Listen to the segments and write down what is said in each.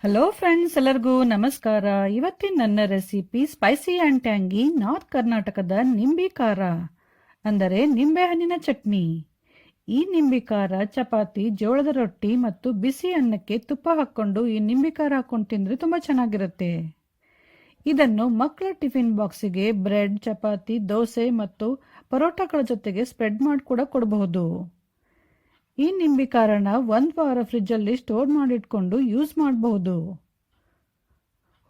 Hello friends, ಎಲ್ಲರಿಗೂ ನಮಸ್ಕಾರ. ಇವತ್ತಿನ ನನ್ನ recipe spicy and tangy north ಕರ್ನಾಟಕದ ನಿಂಬೆ ಖಾರ, ಅಂದರೆ ನಿಂಬೆಹಣ್ಣಿನ ಚಟ್ನಿ. ಈ ನಿಂಬೆ ಖಾರ ಚಪಾತಿ, ಜೋಳದ ರೊಟ್ಟಿ ಮತ್ತು ಬಿಸಿ ಅನ್ನಕ್ಕೆ ತುಪ್ಪ ಹಾಕ್ಕೊಂಡು ಈ ನಿಂಬೆ ಖಾರ ಹಾಕ್ಕೊಂಡು ತಿಂದರೆ ತುಂಬ ಚೆನ್ನಾಗಿರುತ್ತೆ. ಇದನ್ನು ಮಕ್ಕಳ ಟಿಫಿನ್ ಬಾಕ್ಸಿಗೆ ಬ್ರೆಡ್, ಚಪಾತಿ, ದೋಸೆ ಮತ್ತು ಪರೋಟಾಗಳ ಜೊತೆಗೆ ಸ್ಪ್ರೆಡ್ ಮಾಡಿ ಕೂಡ ಕೊಡಬಹುದು. ಈ ನಿಂಬೆ ಖಾರನ 1 ವಾರ ಫ್ರಿಜ್ಜಲ್ಲಿ ಸ್ಟೋರ್ ಮಾಡಿಟ್ಕೊಂಡು ಯೂಸ್ ಮಾಡಬಹುದು.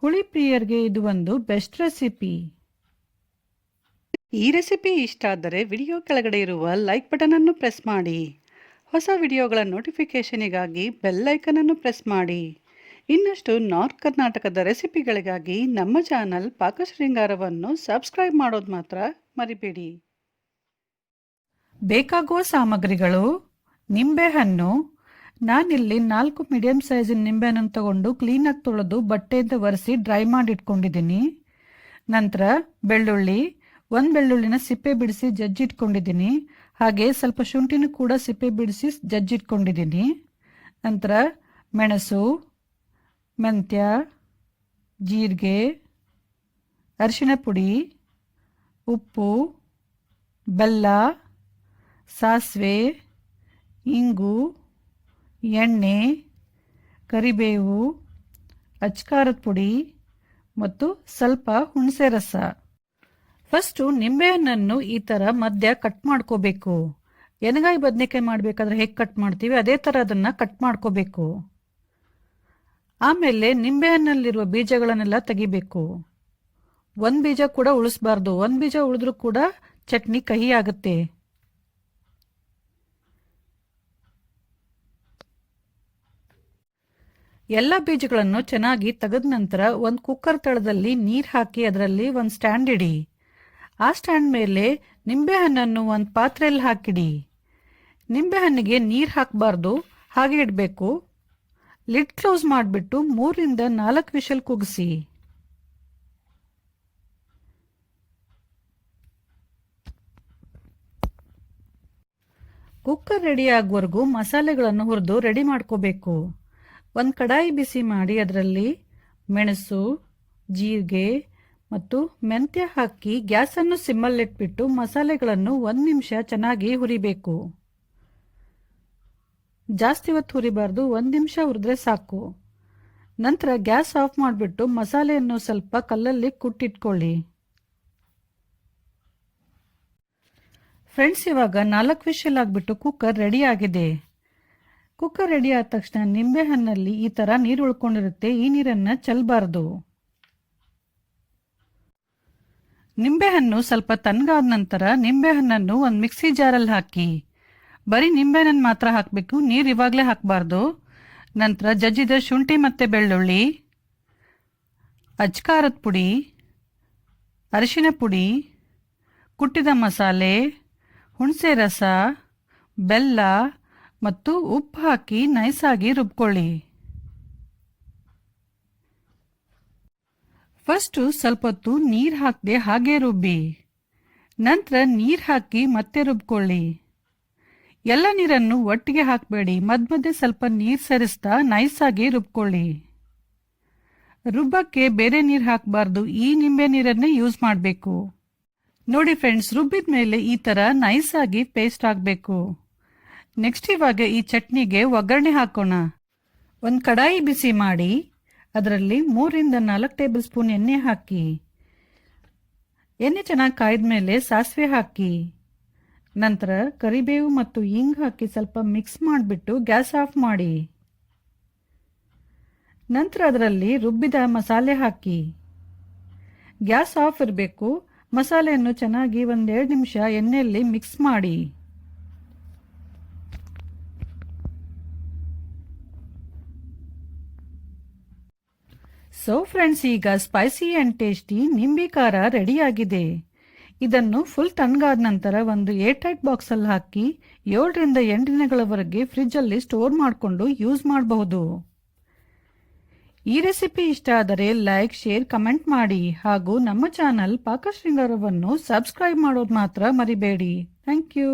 ಹುಳಿ ಪ್ರಿಯರಿಗೆ ಇದು ಒಂದು ಬೆಸ್ಟ್ ರೆಸಿಪಿ. ಈ ರೆಸಿಪಿ ಇಷ್ಟ ಆದರೆ ವಿಡಿಯೋ ಕೆಳಗಡೆ ಇರುವ ಲೈಕ್ ಬಟನ್ ಅನ್ನು ಪ್ರೆಸ್ ಮಾಡಿ. ಹೊಸ ವಿಡಿಯೋಗಳ ನೋಟಿಫಿಕೇಶನಿಗಾಗಿ ಬೆಲ್ ಐಕನ್ ಅನ್ನು ಪ್ರೆಸ್ ಮಾಡಿ. ಇನ್ನಷ್ಟು ನಾರ್ತ್ ಕರ್ನಾಟಕದ ರೆಸಿಪಿಗಳಿಗಾಗಿ ನಮ್ಮ ಚಾನಲ್ ಪಾಕಶೃಂಗಾರವನ್ನು ಸಬ್ಸ್ಕ್ರೈಬ್ ಮಾಡೋದು ಮಾತ್ರ ಮರಿಬೇಡಿ. ಬೇಕಾಗುವ ಸಾಮಗ್ರಿಗಳು: ನಿಂಬೆಹಣ್ಣು. ನಾನಿಲ್ಲಿ 4 ಮೀಡಿಯಂ ಸೈಜಿನ ನಿಂಬೆಹಣ್ಣನ್ನು ತಗೊಂಡು ಕ್ಲೀನಾಗಿ ತೊಳೆದು ಬಟ್ಟೆಯಿಂದ ಒರೆಸಿ ಡ್ರೈ ಮಾಡಿ ಇಟ್ಕೊಂಡಿದ್ದೀನಿ. ನಂತರ ಬೆಳ್ಳುಳ್ಳಿ, 1 ಬೆಳ್ಳುಳ್ಳಿನ ಸಿಪ್ಪೆ ಬಿಡಿಸಿ ಜಜ್ಜಿಟ್ಕೊಂಡಿದ್ದೀನಿ. ಹಾಗೆ ಸ್ವಲ್ಪ ಶುಂಠಿನೂ ಕೂಡ ಸಿಪ್ಪೆ ಬಿಡಿಸಿ ಜಜ್ಜಿಟ್ಕೊಂಡಿದ್ದೀನಿ. ನಂತರ ಮೆಣಸು, ಮೆಂತ್ಯ, ಜೀರಿಗೆ, ಅರಿಶಿಣ ಪುಡಿ, ಉಪ್ಪು, ಬೆಲ್ಲ, ಸಾಸಿವೆ, ಇಂಗು, ಎಣ್ಣೆ, ಕರಿಬೇವು, ಅಚ್ಕಾರದ ಪುಡಿ ಮತ್ತು ಸ್ವಲ್ಪ ಹುಣಸೆ ರಸ. ಫಸ್ಟು ನಿಂಬೆಹಣ್ಣನ್ನು ಈ ಥರ ಮಧ್ಯ ಕಟ್ ಮಾಡ್ಕೋಬೇಕು. ಎಣ್ಗಾಯಿ ಬದನೆಕಾಯಿ ಮಾಡಬೇಕಾದ್ರೆ ಹೇಗೆ ಕಟ್ ಮಾಡ್ತೀವಿ ಅದೇ ಥರ ಅದನ್ನು ಕಟ್ ಮಾಡ್ಕೋಬೇಕು. ಆಮೇಲೆ ನಿಂಬೆಹಣ್ಣಲ್ಲಿರುವ ಬೀಜಗಳನ್ನೆಲ್ಲ ತೆಗಿಬೇಕು. 1 ಬೀಜ ಕೂಡ ಉಳಿಸ್ಬಾರ್ದು. 1 ಬೀಜ ಉಳಿದ್ರೂ ಕೂಡ ಚಟ್ನಿ ಕಹಿ ಆಗುತ್ತೆ. ಎಲ್ಲ ಬೀಜಗಳನ್ನು ಚೆನ್ನಾಗಿ ತೆಗೆದ ನಂತರ ಒಂದು ಕುಕ್ಕರ್ ತಳದಲ್ಲಿ ನೀರು ಹಾಕಿ ಅದರಲ್ಲಿ ಒಂದು ಸ್ಟ್ಯಾಂಡ್ ಇಡಿ. ಆ ಸ್ಟ್ಯಾಂಡ್ ಮೇಲೆ ನಿಂಬೆಹಣ್ಣನ್ನು ಒಂದು ಪಾತ್ರೆಯಲ್ಲಿ ಹಾಕಿಡಿ. ನಿಂಬೆಹಣ್ಣಿಗೆ ನೀರು ಹಾಕಬಾರ್ದು, ಹಾಗೆ ಇಡಬೇಕು. ಲಿಡ್ ಕ್ಲೋಸ್ ಮಾಡಿಬಿಟ್ಟು 3 ರಿಂದ 4 ವಿಷಲ್ ಕೂಗಿಸಿ. ಕುಕ್ಕರ್ ರೆಡಿ ಆಗುವವರೆಗೂ ಮಸಾಲೆಗಳನ್ನು ಹುರಿದು ರೆಡಿ ಮಾಡ್ಕೋಬೇಕು. ಒಂದು ಕಡಾಯಿ ಬಿಸಿ ಮಾಡಿ ಅದರಲ್ಲಿ ಮೆಣಸು, ಜೀರಿಗೆ ಮತ್ತು ಮೆಂತ್ಯ ಹಾಕಿ ಗ್ಯಾಸನ್ನು ಸಿಮ್ಮಲ್ಲಿಟ್ಬಿಟ್ಟು ಮಸಾಲೆಗಳನ್ನು 1 ನಿಮಿಷ ಚೆನ್ನಾಗಿ ಹುರಿಬೇಕು. ಜಾಸ್ತಿ ಹೊತ್ತು ಹುರಿಬಾರ್ದು, 1 ನಿಮಿಷ ಹುರಿದ್ರೆ ಸಾಕು. ನಂತರ ಗ್ಯಾಸ್ ಆಫ್ ಮಾಡಿಬಿಟ್ಟು ಮಸಾಲೆಯನ್ನು ಸ್ವಲ್ಪ ಕಲ್ಲಲ್ಲಿ ಕುಟ್ಟಿಟ್ಕೊಳ್ಳಿ. ಫ್ರೆಂಡ್ಸ್, ಇವಾಗ 4 ವಿಷಲ್ ಆಗಿಬಿಟ್ಟು ಕುಕ್ಕರ್ ರೆಡಿ ಆಗಿದೆ. ಕುಕ್ಕರ್ ರೆಡಿ ಆದ ತಕ್ಷಣ ನಿಂಬೆಹಣ್ಣಲ್ಲಿ ಈ ಥರ ನೀರು ಉಳ್ಕೊಂಡಿರುತ್ತೆ. ಈ ನೀರನ್ನು ಚೆಲ್ಲಬಾರ್ದು. ನಿಂಬೆಹಣ್ಣು ಸ್ವಲ್ಪ ತಣ್ಣಗಾದ ನಂತರ ನಿಂಬೆಹಣ್ಣನ್ನು ಒಂದು ಮಿಕ್ಸಿ ಜಾರಲ್ಲಿ ಹಾಕಿ. ಬರೀ ನಿಂಬೆಹಣ್ಣನ್ನು ಮಾತ್ರ ಹಾಕಬೇಕು, ನೀರು ಇವಾಗಲೇ ಹಾಕಬಾರ್ದು. ನಂತರ ಜಜ್ಜಿದ ಶುಂಠಿ ಮತ್ತು ಬೆಳ್ಳುಳ್ಳಿ, ಅಚ್ಕಾರದ ಪುಡಿ, ಅರಿಶಿಣ ಪುಡಿ, ಕುಟ್ಟಿದ ಮಸಾಲೆ, ಹುಣಸೆ ರಸ, ಬೆಲ್ಲ ಮತ್ತು ಉಪ್ಪು ಹಾಕಿ ನೈಸಾಗಿ ರುಬ್ಕೊಳ್ಳಿ. ಫಸ್ಟು ಸ್ವಲ್ಪ ಹೊತ್ತು ನೀರು ಹಾಕದೆ ಹಾಗೆ ರುಬ್ಬಿ. ನಂತರ ನೀರು ಹಾಕಿ ಮತ್ತೆ ರುಬ್ಕೊಳ್ಳಿ. ಎಲ್ಲ ನೀರನ್ನು ಒಟ್ಟಿಗೆ ಹಾಕಬೇಡಿ, ಮಧ್ಯ ಮಧ್ಯೆ ಸ್ವಲ್ಪ ನೀರು ಸೇರಿಸ್ತಾ ನೈಸಾಗಿ ರುಬ್ಕೊಳ್ಳಿ. ರುಬ್ಬಕ್ಕೆ ಬೇರೆ ನೀರು ಹಾಕಬಾರ್ದು, ಈ ನಿಂಬೆ ನೀರನ್ನೇ ಯೂಸ್ ಮಾಡಬೇಕು. ನೋಡಿ ಫ್ರೆಂಡ್ಸ್, ರುಬ್ಬಿದ ಮೇಲೆ ಈ ಥರ ನೈಸಾಗಿ ಪೇಸ್ಟ್ ಆಗಬೇಕು. ನೆಕ್ಸ್ಟ್ ಇವಾಗ ಈ ಚಟ್ನಿಗೆ ಒಗ್ಗರಣೆ ಹಾಕೋಣ. ಒಂದು ಕಡಾಯಿ ಬಿಸಿ ಮಾಡಿ ಅದರಲ್ಲಿ 3 ರಿಂದ 4 ಟೇಬಲ್ ಸ್ಪೂನ್ ಎಣ್ಣೆ ಹಾಕಿ. ಎಣ್ಣೆ ಚೆನ್ನಾಗಿ ಕಾಯ್ದ ಮೇಲೆ ಸಾಸಿವೆ ಹಾಕಿ. ನಂತರ ಕರಿಬೇವು ಮತ್ತು ಇಂಗು ಹಾಕಿ ಸ್ವಲ್ಪ ಮಿಕ್ಸ್ ಮಾಡಿಬಿಟ್ಟು ಗ್ಯಾಸ್ ಆಫ್ ಮಾಡಿ. ನಂತರ ಅದರಲ್ಲಿ ರುಬ್ಬಿದ ಮಸಾಲೆ ಹಾಕಿ. ಗ್ಯಾಸ್ ಆಫ್ ಇರಬೇಕು. ಮಸಾಲೆಯನ್ನು ಚೆನ್ನಾಗಿ 1-2 ನಿಮಿಷ ಎಣ್ಣೆಯಲ್ಲಿ ಮಿಕ್ಸ್ ಮಾಡಿ. ಸೊ ಫ್ರೆಂಡ್ಸ್, ಈಗ ಸ್ಪೈಸಿ ಆ್ಯಂಡ್ ಟೇಸ್ಟಿ ನಿಂಬೆ ಖಾರ ರೆಡಿಯಾಗಿದೆ. ಇದನ್ನು ಫುಲ್ ತಣ್ಣಗಾದ ನಂತರ ಒಂದು ಏರ್ಟೈಟ್ ಬಾಕ್ಸಲ್ಲಿ ಹಾಕಿ 7 ರಿಂದ 8 ದಿನಗಳವರೆಗೆ ಫ್ರಿಜ್ಜಲ್ಲಿ ಸ್ಟೋರ್ ಮಾಡಿಕೊಂಡು ಯೂಸ್ ಮಾಡಬಹುದು. ಈ ರೆಸಿಪಿ ಇಷ್ಟ ಆದರೆ ಲೈಕ್, ಶೇರ್, ಕಮೆಂಟ್ ಮಾಡಿ. ಹಾಗೂ ನಮ್ಮ ಚಾನಲ್ ಪಾಕಶೃಂಗಾರವನ್ನು ಸಬ್ಸ್ಕ್ರೈಬ್ ಮಾಡೋದು ಮಾತ್ರ ಮರಿಬೇಡಿ. Thank you.